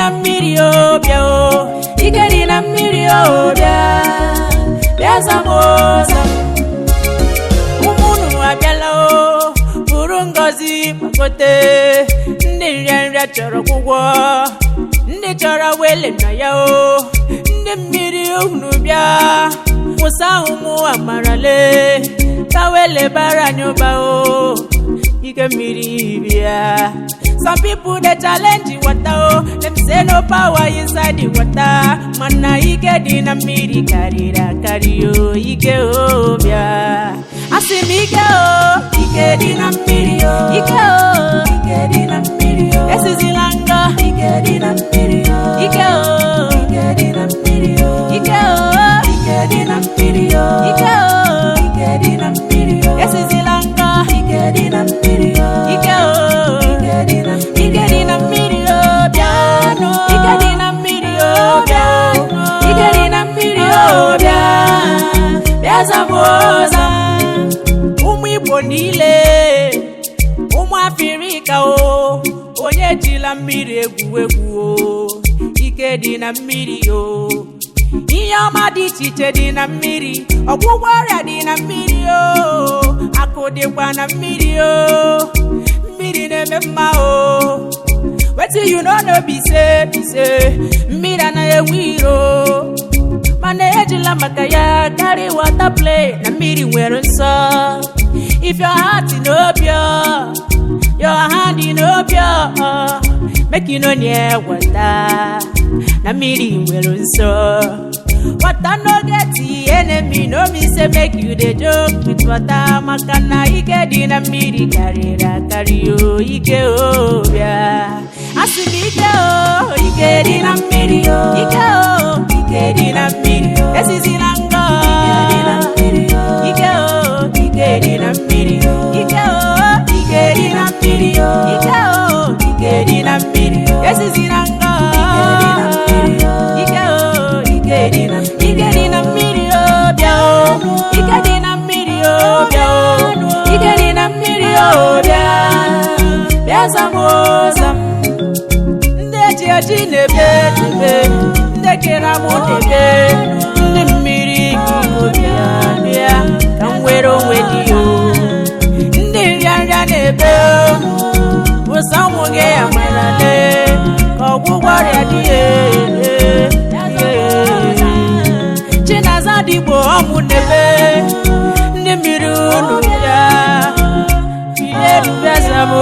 na mmiri obia o ike dị na mmiri obia bịa zamoza ụmụnụ abịala o buru ngozi makote ndị nrịanrịa chọrọ gwụgwọ ndị chọrọ wele na ya o ndị mmiri unu bịa wụsa ụmụ amarale ka wele bara nyoba o ike mmiri bịa. Some people they challenge water, oh. Them say no power inside the water. Mana ike di na mmiri karira kariyo ike obia. Asim ike oh, ike di na mmiri oh, ike oh, ike di na mmiri oh. Esi zilanga, ike di na mmiri oh, ike oh, ike di na mmiri oh, ike oh, ike di na mmiri oh, ike oh, ike di na mmiri oh. Esi zilanga, ike di na mmiri oh, ike oh. Umu Igbo niile umu Afrịka o onye jila mmiri egwu egwu o ike dị na mmiri o ihe ọma dị iche dị na mmiri ọgwụgwọ ọrịa dị na mmiri o akụ dịkwa na mmiri o mmiri na-eme mma o wetin you no be say mmiri anaghị iro mana ejila maka ya carry water play na mmiri nwere nsọ. If your heart in pure, your hand in pure, make you no near water na mmiri nwere nsọ. Water no get the enemy, no me say make you dey joke with water. Maka na ike dị na mmiri karịra kariyo ike obia. Asim ike o ike dị na mmiri o ike o ike dị na mmiri o esi langa ike dị na mmiri o ike o ike dị na mmiri o ike o ike dị na mmiri o ike o ike dị na mmiri o esi langa ike o ike dị na mmiri o bia o ike dị na mmiri o bia o ike dị na mmiri o bia zamozam ndị nebe ndị kere amụ nebe ndị mmiri obia bịa ka m were onwe gị o ndị nrịanrịa nebe wụsa ụmụ gị amarale ka ọgwụgwọ ọrịa dị Chinaza dịgbo ọmụ nebe ndị mmiri unu bịa ile bịa zamo